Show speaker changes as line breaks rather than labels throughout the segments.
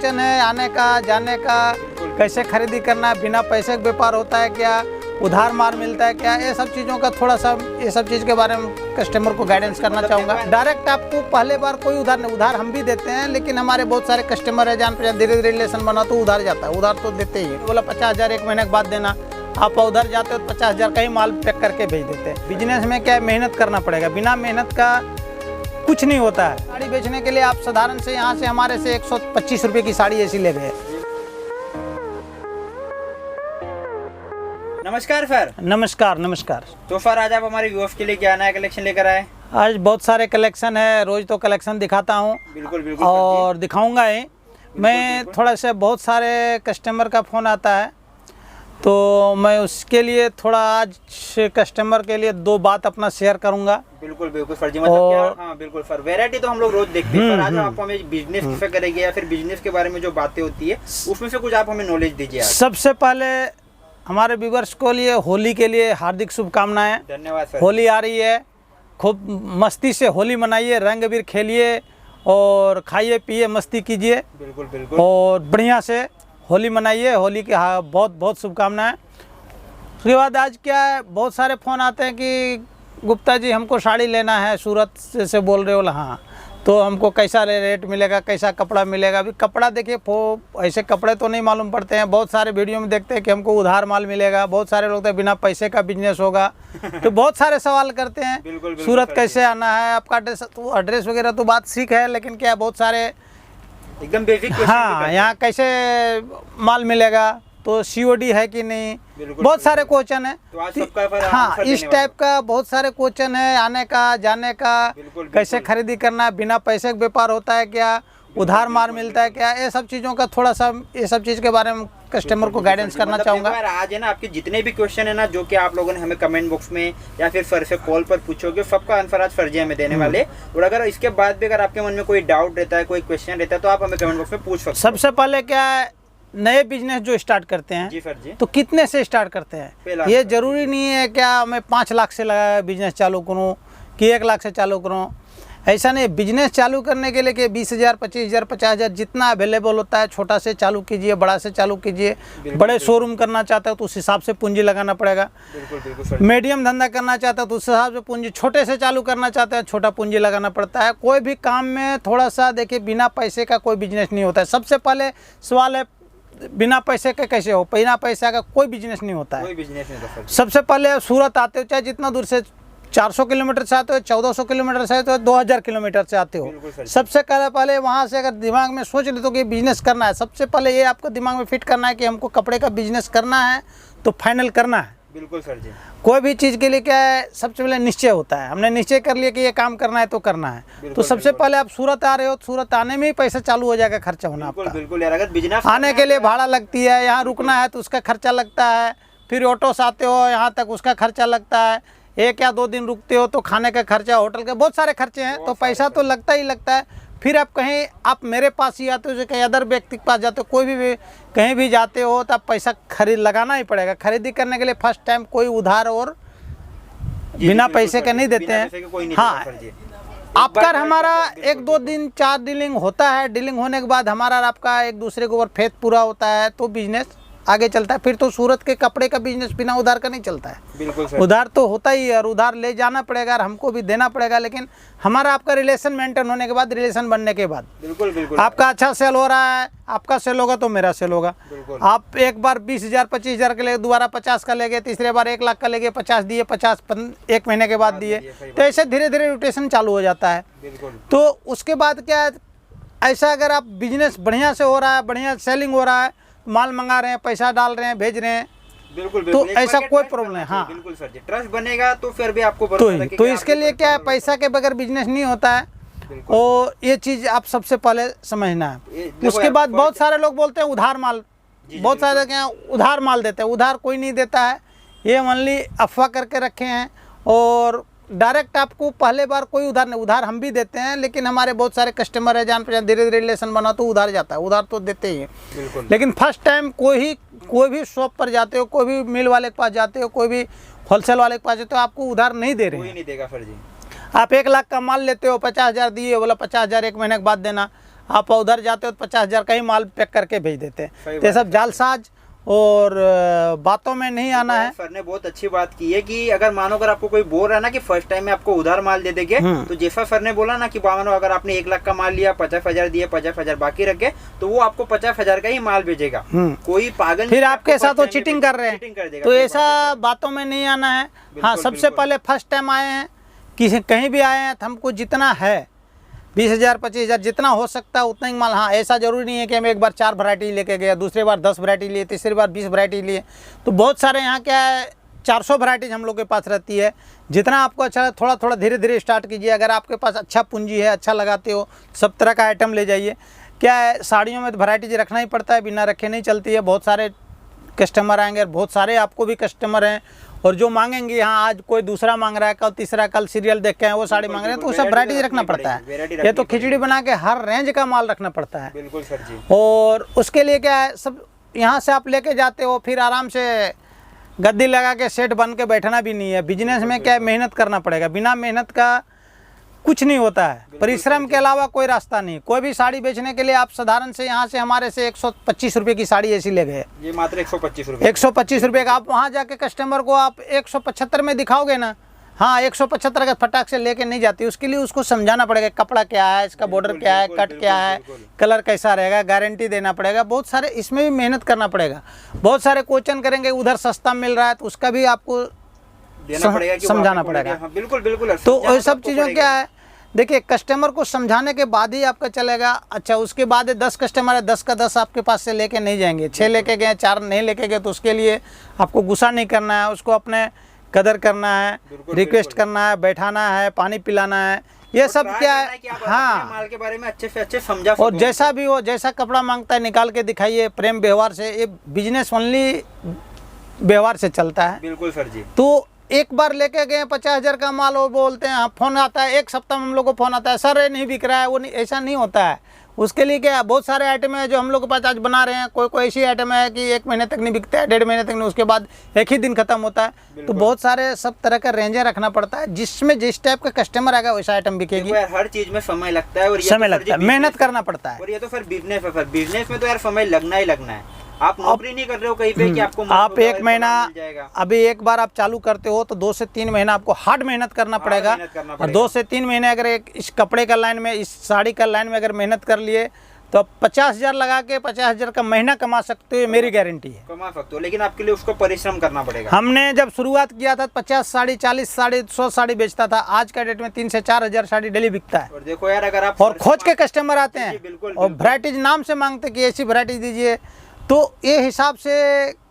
Question है आने का जाने का, कैसे खरीदी करना है, बिना पैसे का व्यापार होता है क्या, उधार माल मिलता है क्या, ये सब चीज़ों का थोड़ा सा ये सब चीज़ के बारे में कस्टमर को गाइडेंस करना चाहूँगा। डायरेक्ट आपको पहले बार कोई उधार नहीं, उधार हम भी देते हैं, लेकिन हमारे बहुत सारे कस्टमर है जान पहचान, धीरे धीरे रिलेशन बना तो उधार जाता है, उधार तो देते ही है। बोला 50,000 एक महीने के बाद देना, आप उधर जाते हो तो 50,000 का ही माल पैक करके भेज देते हैं। बिजनेस में क्या है, मेहनत करना पड़ेगा, बिना मेहनत का कुछ नहीं होता है। साड़ी बेचने के लिए आप साधारण से यहाँ से हमारे से 125 रुपये की साड़ी ऐसी ले गए।
नमस्कार सर।
नमस्कार नमस्कार।
तो सर आज आप हमारे व्यूअर्स के लिए क्या नया कलेक्शन लेकर आए?
आज बहुत सारे कलेक्शन है, रोज तो कलेक्शन दिखाता हूँ।
बिल्कुल बिल्कुल
और दिखाऊंगा ही मैं। थोड़ा सा बहुत सारे कस्टमर का फ़ोन आता है तो मैं उसके लिए थोड़ा आज कस्टमर के लिए दो बात अपना शेयर करूंगा।
बिल्कुल बिल्कुल सर जी, मतलब क्या? हाँ बिल्कुल सर, वैरायटी तो हम लोग रोज देखते हैं, पर आज आप हमें बिजनेस किसे करेंगे या फिर बिजनेस के बारे में जो बातें होती है उसमें से कुछ आप हमें नॉलेज दीजिए।
सबसे पहले हमारे व्यूअर्स को लिए होली के लिए हार्दिक शुभकामनाएं।
धन्यवाद सर।
होली आ रही है, खूब मस्ती से होली मनाइए, रंग अबीर खेलिए और खाइए पिए मस्ती कीजिए।
बिल्कुल बिल्कुल।
और बढ़िया से होली मनाइए, होली की बहुत बहुत शुभकामनाएं। उसके बाद आज क्या है, बहुत सारे फ़ोन आते हैं कि गुप्ता जी हमको साड़ी लेना है, सूरत से बोल रहे हो। हाँ, तो हमको कैसा रेट मिलेगा, कैसा कपड़ा मिलेगा। अभी कपड़ा देखिए ऐसे कपड़े तो नहीं मालूम पड़ते हैं, बहुत सारे वीडियो में देखते हैं कि हमको उधार माल मिलेगा, बहुत सारे लोग तो बिना पैसे का बिजनेस होगा। तो बहुत सारे सवाल करते हैं।
बिल्कुल,
सूरत कैसे आना है, आपका एड्रेस वगैरह तो बात सीख है, लेकिन क्या बहुत सारे
एकदम बेसिक।
हाँ, यहाँ कैसे माल मिलेगा, तो COD है कि नहीं, बहुत सारे क्वेश्चन है।
तो आज सबका
हाँ, इस टाइप का बहुत सारे क्वेश्चन है आने का जाने का, कैसे खरीदी करना है, बिना पैसे का व्यापार होता है क्या, उधार माल मिलता है क्या, ये सब चीज़ों का थोड़ा सा ये सब चीज़ के बारे में कस्टमर को गाइडेंस करना चाहूँगा।
आज है ना, आपके जितने भी क्वेश्चन है ना, जो कि आप लोगों ने हमें कमेंट बॉक्स में या फिर सर से कॉल पर पूछोगे, सबका आंसर आज सर जी हमें देने वाले। और अगर इसके बाद भी अगर आपके मन में कोई डाउट रहता है, कोई क्वेश्चन रहता है, तो आप हमें कमेंट बॉक्स में पूछ सकते हैं।
सबसे पहले क्या है, नए बिजनेस जो स्टार्ट करते हैं
जी सर जी,
तो कितने से स्टार्ट करते हैं? ये जरूरी नहीं है क्या मैं 5 लाख से लगा बिजनेस चालू करूं कि 1 लाख से चालू करूं। ऐसा नहीं, बिजनेस चालू करने के लिए कि 20,000 25,000 50,000 जितना अवेलेबल होता है, छोटा से चालू कीजिए, बड़ा से चालू कीजिए। बड़े शोरूम करना चाहते हो तो उस हिसाब से पूंजी लगाना पड़ेगा। मीडियम धंधा करना चाहते हो तो उस हिसाब से पूंजी, छोटे से चालू करना चाहते हैं छोटा पूंजी लगाना पड़ता है। कोई भी काम में थोड़ा सा देखिए, बिना पैसे का कोई बिजनेस नहीं होता है। सबसे पहले सवाल है बिना पैसे के कैसे हो, बिना पैसा का कोई बिजनेस नहीं होता है।
कोई बिजनेस नहीं होता।
सबसे पहले आप सूरत आते हो, चाहे जितना दूर से 400 किलोमीटर से आते हो, 1400 किलोमीटर से आते हो, 2000 किलोमीटर से आते हो, सबसे पहले वहाँ से अगर दिमाग में सोच लेते हो कि बिजनेस करना है, सबसे पहले ये आपको दिमाग में फिट करना है कि हमको कपड़े का बिजनेस करना है, तो फाइनल करना है।
बिल्कुल सर जी।
कोई भी चीज़ के लिए क्या है, सबसे पहले निश्चय होता है। हमने निश्चय कर लिया कि ये काम करना है तो करना है। तो सबसे पहले आप सूरत आ रहे हो, सूरत आने में ही पैसा चालू हो जाएगा, खर्चा होना आपका।
बिल्कुल यार, अगर बिजनेस
आने के लिए भाड़ा लगती है, यहाँ रुकना है तो उसका खर्चा लगता है, फिर ऑटो से आते हो यहाँ तक उसका खर्चा लगता है, 1 या 2 दिन रुकते हो तो खाने का खर्चा, होटल के बहुत सारे खर्चे हैं, तो पैसा तो लगता ही लगता है। फिर आप कहीं, आप मेरे पास ही आते हो, जो कहीं अदर व्यक्ति के पास जाते हो, कोई भी कहीं भी जाते हो तो आप पैसा लगाना ही पड़ेगा। खरीदी करने के लिए फर्स्ट टाइम कोई उधार और बिना पैसे के नहीं देते हैं। हाँ, आपका हमारा 1-2 दिन 4 डीलिंग होता है, डीलिंग होने के बाद हमारा आपका एक दूसरे के ऊपर फेथ पूरा होता है तो बिजनेस आगे चलता है। फिर तो सूरत के कपड़े का बिजनेस बिना उधार का नहीं चलता है।
बिल्कुल सर।
उधार तो होता ही है और उधार ले जाना पड़ेगा और हमको भी देना पड़ेगा, लेकिन हमारा आपका रिलेशन मेंटेन होने के बाद, रिलेशन बनने के बाद,
बिल्कुल बिल्कुल
आपका अच्छा सेल हो रहा है, आपका सेल होगा तो मेरा सेल होगा। आप एक बार 20,000 25,000 के लिए, दोबारा 50 का ले गए, तीसरे बार 1 लाख का ले गए, 50 दिए, 50 1 महीने के बाद दिए, तो ऐसे धीरे धीरे रोटेशन चालू हो जाता है। तो उसके बाद क्या है, ऐसा अगर आप बिजनेस बढ़िया से हो रहा है, बढ़िया सेलिंग हो रहा है, माल मंगा रहे हैं, पैसा डाल रहे हैं, भेज रहे हैं,
बिल्कुल
तो ऐसा कोई प्रॉब्लम है। हाँ
बिल्कुल सर जी, ट्रस्ट बनेगा तो फिर भी आपको
तो इसके लिए क्या है, पैसा के बगैर बिजनेस नहीं होता है, और ये चीज़ आप सबसे पहले समझना है। उसके बाद बहुत सारे लोग बोलते हैं उधार माल, बहुत सारे क्या उधार माल देते हैं, उधार कोई नहीं देता है, ये ओनली अफवाह करके रखे हैं। और डायरेक्ट आपको पहले बार कोई उधार नहीं, उधार हम भी देते हैं, लेकिन हमारे बहुत सारे कस्टमर है जान पहचान, धीरे धीरे रिलेशन बना तो उधार जाता है, उधार तो देते ही हैं। लेकिन फर्स्ट टाइम कोई भी शॉप पर जाते हो, कोई भी मिल वाले के पास जाते हो, कोई भी होलसेल वाले के पास जाते हो, आपको उधार नहीं दे रहे हैं।
कोई नहीं देगा सर जी।
आप 1 लाख का माल लेते हो, 50,000 दिए, बोला 50,000 1 महीने के बाद देना। आप उधर जाते हो तो 50,000 का ही माल पैक करके भेज देते हैं।
सही
तो ये
बात
सब जालसाज और बातों में नहीं आना है।
सर ने बहुत अच्छी बात की है कि अगर मानो अगर आपको कोई बोल रहा है ना कि फर्स्ट टाइम में आपको उधार माल दे देंगे, तो जैसा सर ने बोला ना कि मानो अगर आपने 1 लाख का माल लिया, 50,000 दिए, 50,000 बाकी रखे, तो वो आपको 50,000 का ही माल भेजेगा। कोई पागल
फिर
नहीं
आपके
आपको
साथ वो
first time
चीटिंग
में
कर रहे
चीटिंग कर
हैं,
देगा।
तो
सही
ऐसा
बात है
बातों में नहीं आना है। हाँ, सबसे
बिल्कुल।
पहले फर्स्ट टाइम आए हैं, किसी कहीं भी आए हैं तो हमको जितना है 20,000 25,000 जितना हो सकता है उतना ही माल। हाँ, ऐसा जरूरी नहीं है कि हम एक बार 4 वैरायटी लेके गए, दूसरी बार 10 वैरायटी लिए, तीसरी बार 20 वैरायटी लिए। तो बहुत सारे यहाँ क्या है 400 वैरायटीज हम लोग के पास रहती है। जितना आपको अच्छा, थोड़ा थोड़ा धीरे धीरे स्टार्ट कीजिए। अगर आपके पास अच्छा पूंजी है, अच्छा लगाते हो, सब तरह का आइटम ले जाइए। क्या है, साड़ियों में तो वैरायटीज रखना ही पड़ता है, बिना रखे नहीं चलती है। बहुत सारे कस्टमर आएंगे और बहुत सारे आपको भी कस्टमर हैं, और जो मांगेंगे, यहाँ आज कोई दूसरा मांग रहा है, कल तीसरा, कल सीरियल देख के वो साड़ी मांग रहे हैं, तो वो सब वैरायटी रखना पड़ता है। ये तो खिचड़ी बना के हर रेंज का माल रखना पड़ता है।
बिल्कुल सर जी।
और उसके लिए क्या है, सब यहाँ से आप लेके जाते हो, फिर आराम से गद्दी लगा के सेट बन के बैठना भी नहीं है। बिजनेस में क्या है, मेहनत करना पड़ेगा। बिना मेहनत का कुछ नहीं होता है। परिश्रम के अलावा कोई रास्ता नहीं। कोई भी साड़ी बेचने के लिए आप साधारण से यहाँ से हमारे से 125 रुपये की साड़ी ऐसी ले गए,
ये मात्र 125 रुपये।
125 रुपये का। आप वहाँ जाके कस्टमर को आप 175 में दिखाओगे ना, हाँ 175 का फटाक से लेके नहीं जाती। उसके लिए उसको समझाना पड़ेगा कपड़ा क्या है, इसका बॉर्डर क्या है, कट क्या है, कलर कैसा रहेगा, गारंटी देना पड़ेगा। बहुत सारे इसमें भी मेहनत करना पड़ेगा। बहुत सारे क्वेश्चन करेंगे, उधर सस्ता मिल रहा है तो उसका भी आपको
देना पड़ेगा कि
समझाना पड़ेगा।
हाँ, बिल्कुल बिल्कुल।
तो ये सब चीज़ों क्या है, देखिए कस्टमर को समझाने के बाद ही आपका चलेगा। अच्छा, उसके बाद 10 कस्टमर है, 10 का 10 आपके पास से लेके नहीं जाएंगे। 6 लेके गए, 4 नहीं लेके गए, तो उसके लिए आपको गुस्सा नहीं करना है, उसको अपने कदर करना है, रिक्वेस्ट करना है, बैठाना है, पानी पिलाना है। ये सब क्या है, हाँ,
माल के बारे में अच्छे से अच्छे समझा।
और जैसा भी हो, जैसा कपड़ा मांगता है निकाल के दिखाइए, प्रेम व्यवहार से। ये बिजनेस ओनली व्यवहार से चलता है।
बिल्कुल सर जी।
तो एक बार लेके गए 50,000 का माल, वो बोलते हैं, फ़ोन आता है, एक सप्ताह में हम लोग को फ़ोन आता है, सर ये नहीं बिक रहा है, वो नहीं, ऐसा नहीं होता है। उसके लिए क्या है, बहुत सारे आइटम है जो हम लोग के पास आज बना रहे हैं। कोई ऐसी आइटम है कि 1 महीने तक नहीं बिकता है, 1.5 महीने तक नहीं, उसके बाद एक ही दिन खत्म होता है। तो बहुत सारे सब तरह का रेंजें रखना पड़ता है, जिसमें जिस टाइप का कस्टमर आएगा वैसा आइटम बिकेगी।
हर चीज में समय लगता है, और
समय लगता है, मेहनत करना पड़ता है।
और ये तो फिर बिजनेस है सर। बिजनेस में तो यार समय लगना ही लगना है। आप नौकरी नहीं कर रहे हो कहीं पे कि आपको
आप 1 महीना, अभी एक बार आप चालू करते हो तो 2 से 3 महीना आपको हार्ड मेहनत करना पड़ेगा। और 2 से 3 महीने अगर इस कपड़े का लाइन में, इस साड़ी का लाइन में अगर मेहनत कर लिए तो आप 50,000 लगा के 50,000 का महीना कमा सकते हो, मेरी गारंटी है।
कमा सकते हो, लेकिन आपके लिए उसको परिश्रम करना पड़ेगा।
हमने जब शुरुआत किया था 50 साड़ी, 40 साड़ी, 100 साड़ी बेचता था। आज का डेट में 3 से 4,000 साड़ी डेली बिकता है।
और देखो यार, अगर आप
और खोज के कस्टमर आते हैं,
बिल्कुल,
और वैराइटीज नाम से मांगते कि ऐसी वैराइटी दीजिए। तो ये हिसाब से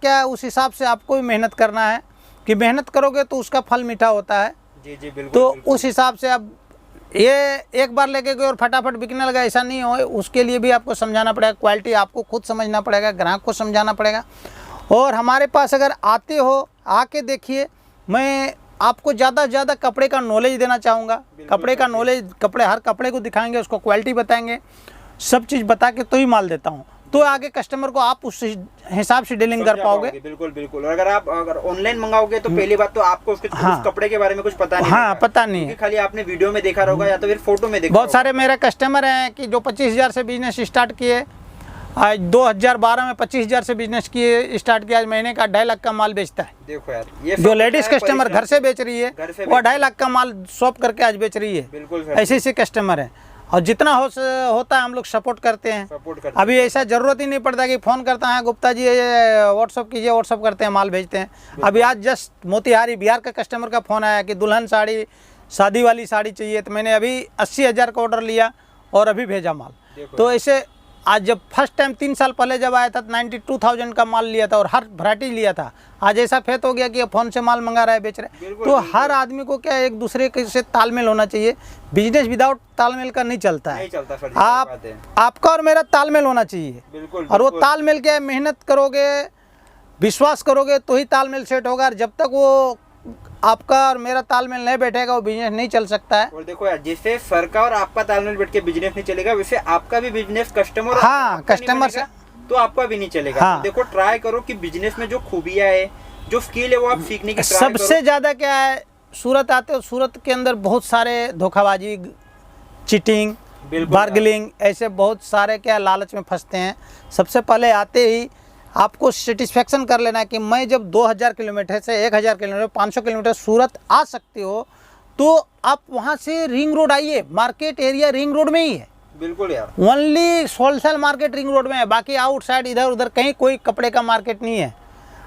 क्या, उस हिसाब से आपको भी मेहनत करना है कि मेहनत करोगे तो उसका फल मीठा होता है।
जी जी बिल्कुल।
तो उस हिसाब से अब ये एक बार लेके गए और फटाफट बिकने लगा, ऐसा नहीं हो। उसके लिए भी आपको समझाना पड़ेगा, क्वालिटी आपको खुद समझना पड़ेगा, ग्राहक को समझाना पड़ेगा। और हमारे पास अगर आते हो, आके देखिए। मैं आपको ज़्यादा से ज़्यादा कपड़े का नॉलेज देना चाहूँगा। कपड़े का नॉलेज, हर कपड़े को दिखाएंगे, उसको क्वालिटी बताएंगे, सब चीज़ बता के तो ही माल देता हूँ। तो आगे कस्टमर को आप उस हिसाब से डीलिंग कर पाओगे।
बिल्कुल बिल्कुल। और अगर ऑनलाइन मंगाओगे तो पहली बात तो आपको उसके उस कपड़े के बारे में कुछ पता नहीं।
हाँ, पता नहीं है,
खाली आपने वीडियो में देखा होगा या तो फिर फोटो में देखा।
बहुत सारे मेरे कस्टमर हैं कि जो 25,000 से बिजनेस स्टार्ट किए, आज 2012 में 25,000 से बिजनेस किए स्टार्ट किया, आज महीने का 2.5 लाख का माल बेचता है।
देखो यार, ये
जो लेडीज कस्टमर घर से बेच रही है, वो 2.5 लाख का माल शॉप करके आज बेच रही है।
बिल्कुल,
ऐसे कस्टमर हैं। और जितना होता है हम लोग सपोर्ट करते हैं। अभी ऐसा ज़रूरत ही नहीं पड़ता कि फ़ोन करता है, गुप्ता जी व्हाट्सअप कीजिए, व्हाट्सअप करते हैं, माल भेजते हैं। अभी आज जस्ट मोतिहारी बिहार का कस्टमर का फ़ोन आया कि दुल्हन साड़ी, शादी वाली साड़ी चाहिए, तो मैंने अभी 80,000 का ऑर्डर लिया और अभी भेजा माल। तो ऐसे आज जब फर्स्ट टाइम 3 साल पहले जब आया था 92,000 का माल लिया था और हर वैरायटी लिया था। आज ऐसा फेत हो गया कि फ़ोन से माल मंगा रहा है, बेच रहा है। तो हर आदमी को क्या एक दूसरे के से तालमेल होना चाहिए। बिजनेस विदाउट तालमेल का नहीं चलता है। आपका और मेरा तालमेल होना चाहिए। और वो तालमेल क्या है, मेहनत करोगे, विश्वास करोगे तो ही तालमेल सेट होगा। और जब तक वो आपका और मेरा तालमेल नहीं बैठेगा वो बिजनेस नहीं चल सकता है।
और देखो यार, जैसे सर का और आपका तालमेल बैठ के बिजनेस नहीं चलेगा, वैसे आपका भी बिजनेस कस्टमर,
हाँ, कस्टमर से
तो आपका भी नहीं चलेगा।
हाँ।
तो देखो, ट्राई करो कि बिजनेस में जो खूबियां है, जो स्किल है, वो आप सीखने की ट्राई करो।
सबसे ज़्यादा क्या है, सूरत आते हो, सूरत के अंदर बहुत सारे धोखाबाजी, चीटिंग
बिल्कुल।
बार्गेनिंग, ऐसे बहुत सारे क्या लालच में फंसते हैं। सबसे पहले आते ही आपको सेटिस्फेक्शन कर लेना है कि मैं जब 2000 किलोमीटर से 1000 किलोमीटर 500 किलोमीटर सूरत आ सकते हो, तो आप वहाँ से रिंग रोड आइए। मार्केट एरिया रिंग रोड में ही है,
बिल्कुल यार।
Only wholesale market ring road में है, बाकी आउटसाइड इधर उधर कहीं कोई कपड़े का मार्केट नहीं है।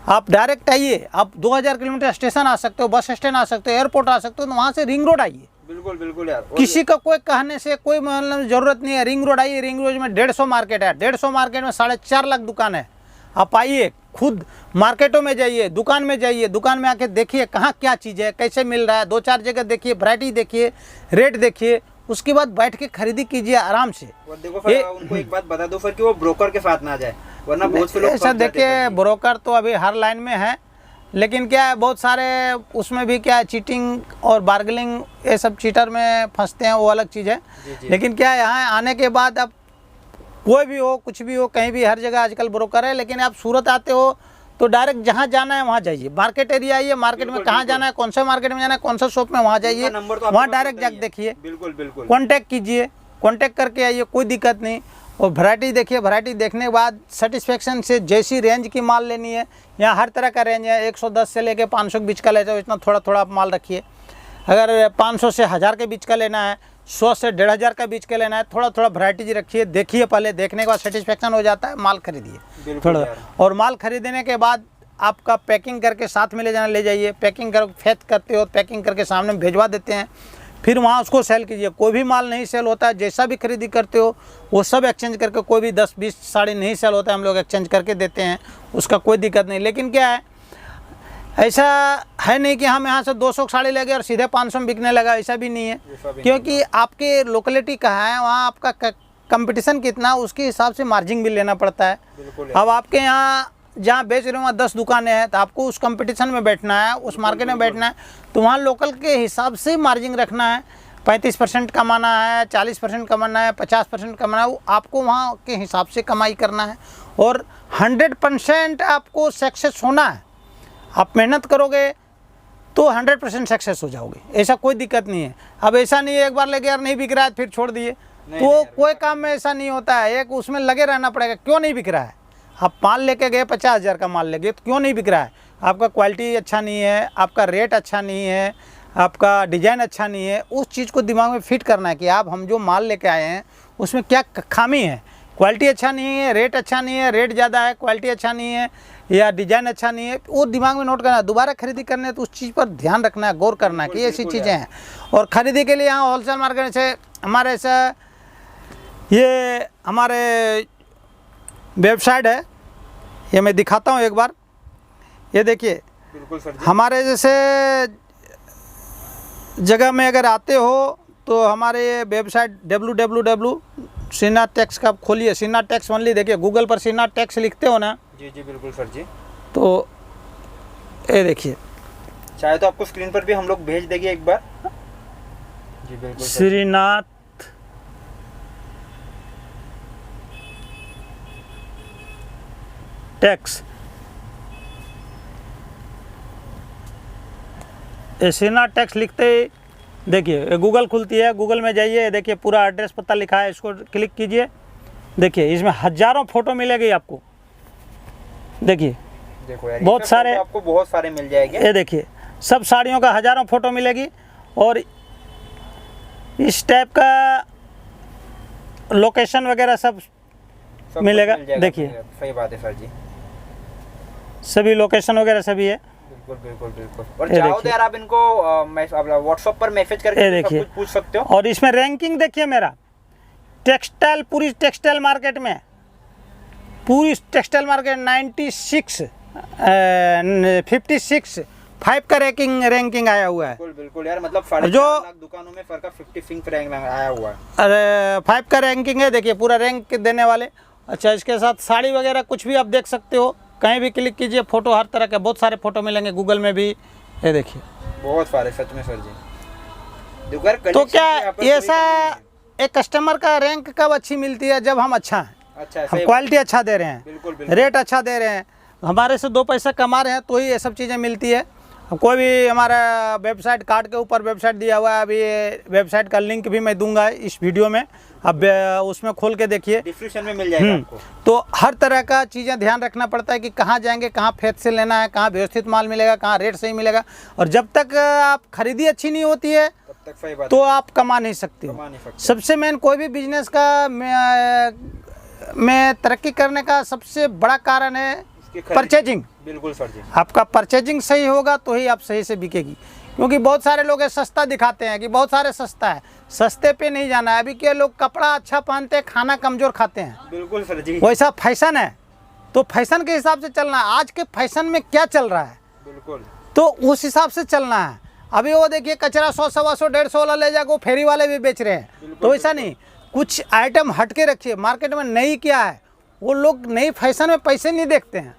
आप डायरेक्ट आइए, आप 2000 किलोमीटर स्टेशन आ सकते हो, बस स्टैंड आ सकते हो, एयरपोर्ट आ सकते हो, तो वहाँ से रिंग रोड आइए।
बिल्कुल बिल्कुल यार।
किसी का कोई कहने से कोई मतलब ज़रूरत नहीं है, रिंग रोड आइए। रिंग रोड में 150 मार्केट है, 150 मार्केट में 4.5 लाख दुकान है। आप आइए, खुद मार्केटों में जाइए, दुकान में जाइए, दुकान में आके देखिए कहाँ क्या चीज़ है, कैसे मिल रहा है, 2-4 जगह देखिए, वैरायटी देखिए, रेट देखिए, उसके बाद बैठ के खरीदी कीजिए आराम से।
और देखो फिर उनको एक बात बता दो फिर कि वो ब्रोकर के साथ ना जाए, वरना बहुत से लोग
ऐसा देखिए, ब्रोकर तो अभी हर लाइन में है, लेकिन क्या है बहुत सारे उसमें भी क्या है चीटिंग और बार्गेनिंग, ये सब चीटर में फंसते हैं, वो अलग चीज़ है। लेकिन क्या है, यहाँ आने के बाद अब कोई भी हो, कुछ भी हो, कहीं भी, हर जगह आजकल ब्रोकर है। लेकिन आप सूरत आते हो तो डायरेक्ट जहाँ जाना है वहाँ जाइए, मार्केट एरिया आइए, मार्केट में कहाँ जाना है, कौन सा मार्केट में जाना है, कौन सा शॉप में, वहाँ जाइए, वहाँ डायरेक्ट जाकर देखिए।
बिल्कुल बिल्कुल।
कॉन्टैक्ट कीजिए, कॉन्टैक्ट करके आइए, कोई दिक्कत नहीं। और वैरायटी देखिए, वैरायटी देखने के बाद सेटिस्फेक्शन से जैसी रेंज की माल लेनी है, यहाँ हर तरह का रेंज है। 110 से लेके 500 के बीच का लेते हो, इतना थोड़ा थोड़ा आप माल रखिए। अगर 500 से 1000 के बीच का लेना है, 100 से 1500 का बीच का लेना है, थोड़ा थोड़ा वैरायटी रखिए, देखिए। पहले देखने के बाद सेटिस्फेक्शन हो जाता है, माल खरीदिए थोड़ा। और माल खरीदने के बाद आपका पैकिंग करके साथ में ले जाना, ले जाइए। पैकिंग कर फेथ करते हो, पैकिंग करके सामने भेजवा देते हैं, फिर वहाँ उसको सेल कीजिए। कोई भी माल नहीं सेल होता है, जैसा भी खरीदी करते हो वो सब एक्सचेंज करके, कोई भी 10-20 साड़ी नहीं सेल होता है, हम लोग एक्सचेंज करके देते हैं, उसका कोई दिक्कत नहीं। लेकिन क्या है, ऐसा है नहीं कि हम यहाँ से 200 साड़ी ले गए और सीधे 500 में बिकने लगा, ऐसा भी नहीं है। क्योंकि आपके लोकेलिटी कहाँ है, वहाँ आपका कंपटीशन कितना, उसके हिसाब से मार्जिन भी लेना पड़ता है। अब आपके यहाँ जहाँ बेच रहे हो वहाँ 10 दुकानें हैं, तो आपको उस कंपटीशन में बैठना है, उस मार्केट में बैठना है, तो वहाँ लोकल के हिसाब से मार्जिन रखना है। 35% कमाना है, 40% कमाना है, 50% कमाना है, वो आपको वहाँ के हिसाब से कमाई करना है। और 100% आपको सक्सेस होना है। आप मेहनत करोगे तो 100% सक्सेस हो जाओगे, ऐसा कोई दिक्कत नहीं है। अब ऐसा नहीं है एक बार लेके यार नहीं बिक रहा है फिर छोड़ दिए, तो कोई काम में ऐसा नहीं होता है। एक उसमें लगे रहना पड़ेगा। क्यों नहीं बिक रहा है? आप माल लेके गए, 50,000 का माल ले गए, तो क्यों नहीं बिक रहा है? आपका क्वालिटी अच्छा नहीं है, आपका रेट अच्छा नहीं है, आपका डिज़ाइन अच्छा नहीं है। उस चीज़ को दिमाग में फिट करना है कि आप हम जो माल लेके आए हैं उसमें क्या खामी है। क्वालिटी अच्छा नहीं है, रेट अच्छा नहीं है, रेट ज़्यादा है, क्वालिटी अच्छा नहीं है, या डिज़ाइन अच्छा नहीं है, वो दिमाग में नोट करना है। दोबारा खरीदी करने है तो उस चीज़ पर ध्यान रखना है, गौर करना है कि ऐसी चीज़ें हैं। और ख़रीदी के लिए यहाँ होलसेल मार्केट से हमारे से ये हमारे वेबसाइट है, ये मैं दिखाता हूँ एक बार। ये देखिए,
बिल्कुल सर जी।
हमारे जैसे जगह में अगर आते हो तो हमारे वेबसाइट www सीना टैक्स का खोलिए, सीना टैक्स ओनली। देखिए गूगल पर सीना टैक्स लिखते हो ना,
जी जी बिल्कुल सर जी,
तो ये देखिए,
चाहे तो आपको स्क्रीन पर भी हम लोग भेज देंगे एक बार। जी बिल्कुल सर।
श्रीनाथ टैक्स, सीना टैक्स लिखते ही देखिए गूगल खुलती है। गूगल में जाइए, देखिए पूरा एड्रेस पता लिखा है, इसको क्लिक कीजिए। देखिए इसमें हजारों फोटो मिलेगी आपको। देखिए
देखो यार,
बहुत सारे,
तो आपको बहुत सारे मिल जाएंगे।
ये देखिए सब साड़ियों का हजारों फोटो मिलेगी, और इस टाइप का लोकेशन वगैरह सब मिलेगा। देखिए
सही बात है सर जी,
सभी लोकेशन वगैरह सभी है।
बिल्कुल बिल्कुल बिल्कुल। और चाहो तो यार आप इनको व्हाट्सएप पर मैसेज करके सब कुछ पूछ सकते हो।
और इसमें रैंकिंग देखिए मेरा, टेक्सटाइल, पूरी टेक्सटाइल मार्केट में, पूरी टेक्सटाइल मार्केट 56 5 का रैंकिंग आया हुआ है।
बिल्कुल बिल्कुल यार, मतलब 4.5 लाख दुकानों में फर्क 55 रैंक आया हुआ है।
अरे 5 का रैंकिंग है, देखिए पूरा रैंक देने वाले। अच्छा, इसके साथ साड़ी वगैरह कुछ भी आप देख सकते हो, कहीं भी क्लिक कीजिए, फ़ोटो हर तरह के बहुत सारे फ़ोटो मिलेंगे गूगल में भी। ये देखिए
बहुत सारे, सच में सर जी।
तो क्या ऐसा एक कस्टमर का रैंक कब अच्छी मिलती है? जब हम अच्छा हैं,
अच्छा,
हम क्वालिटी अच्छा दे रहे हैं,
बिल्कुल बिल्कुल,
रेट अच्छा दे रहे हैं, हमारे से 2 पैसा कमा रहे हैं, तो ही ये सब चीज़ें मिलती है। अब कोई भी हमारा वेबसाइट कार्ड के ऊपर वेबसाइट दिया हुआ है, अभी वेबसाइट का लिंक भी मैं दूंगा इस वीडियो में, अब उसमें खोल के देखिए,
डिस्क्रिप्शन में मिल जाएगा आपको।
तो हर तरह का चीज़ें ध्यान रखना पड़ता है कि कहाँ जाएंगे, कहाँ फेथ से लेना है, कहाँ व्यवस्थित माल मिलेगा, कहाँ रेट सही मिलेगा। और जब तक आप खरीदी अच्छी नहीं होती है
तब तक सही बात
तो आप कमा नहीं सकते
कमा
हो।
नहीं सकते।
सबसे मेन कोई भी बिजनेस का में तरक्की करने का सबसे बड़ा कारण है
उसकी खरीदी-
परचेजिंग।
बिल्कुल सर जी।
आपका परचेजिंग सही होगा तो ही आप सही से बिकेगी, क्योंकि बहुत सारे लोग ये सस्ता दिखाते हैं कि बहुत सारे सस्ता है, सस्ते पे नहीं जाना है। अभी के लोग कपड़ा अच्छा पहनते हैं, खाना कमज़ोर खाते हैं,
बिल्कुल सर जी।
वैसा फैशन है, तो फैशन के हिसाब से चलना है। आज के फैशन में क्या चल रहा है
बिल्कुल
तो उस हिसाब से चलना है। अभी वो देखिए कचरा 100, 125, 150 वाला ले जाकर फेरी वाले भी बेच रहे हैं, तो ऐसा नहीं, कुछ आइटम हट के रखिए। मार्केट में नई क्या है, वो लोग नई फैशन में पैसे नहीं देखते हैं,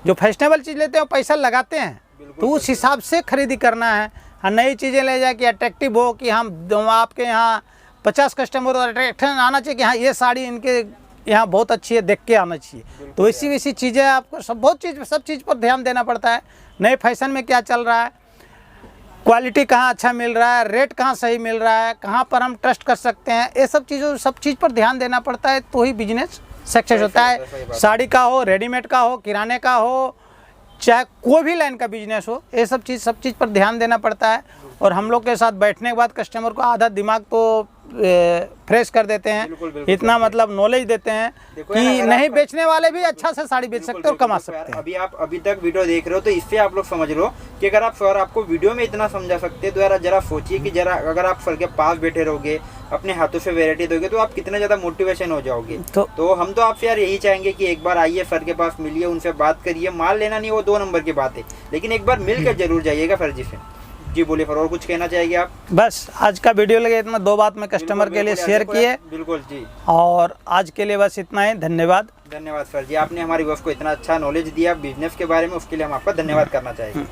जो फैशनेबल चीज़ लेते हैं वो पैसा लगाते हैं, तो उस हिसाब से खरीदी करना है। हाँ, नई चीज़ें ले जाए कि अट्रैक्टिव हो, कि हम आपके यहाँ 50 कस्टमर अट्रैक्शन आना चाहिए कि हाँ ये साड़ी इनके यहाँ बहुत अच्छी है, देख के आना चाहिए। तो इसी वैसी चीज़ें आपको सब चीज़ पर ध्यान देना पड़ता है। नए फैशन में क्या चल रहा है, क्वालिटी कहाँ अच्छा मिल रहा है, रेट कहाँ सही मिल रहा है, कहाँ पर हम ट्रस्ट कर सकते हैं, ये सब चीज़ पर ध्यान देना पड़ता है, तो ही बिजनेस सक्सेस होता है। साड़ी का हो, रेडीमेड का हो, किराने का हो, चाहे कोई भी लाइन का बिजनेस हो, ये सब चीज़ पर ध्यान देना पड़ता है। और हम लोग के साथ बैठने के बाद कस्टमर को आधा दिमाग तो फ्रेश कर देते हैं,
बिल्कुल
इतना मतलब नॉलेज देते हैं कि नहीं बेचने वाले भी अच्छा से साड़ी बेच सकते हैं और कमा सकते हैं।
अभी आप अभी तक वीडियो देख रहे हो तो इससे आप लोग समझ लो कि अगर आप सर आपको वीडियो में इतना समझा सकते हैं तो यार जरा सोचिए कि जरा अगर आप सर के पास बैठे रहोगे, अपने हाथों से वैरायटी दोगे तो आप कितना ज़्यादा मोटिवेशन हो जाओगे। तो हम तो आपसे यार यही चाहेंगे कि एक बार आइए सर के पास, मिलिए, उनसे बात करिए। माल लेना नहीं वो 2 नंबर की बात है, लेकिन एक बार मिलकर जरूर जाइएगा सर जी से। जी बोलिए सर, और कुछ कहना चाहेंगे आप?
बस आज का वीडियो लगे इतना, 2 बात मैं कस्टमर के लिए शेयर किए।
बिल्कुल जी।
और आज के लिए बस इतना ही, धन्यवाद।
धन्यवाद सर जी, आपने हमारी बॉस को इतना अच्छा नॉलेज दिया बिजनेस के बारे में, उसके लिए हम आपका धन्यवाद करना चाहेंगे।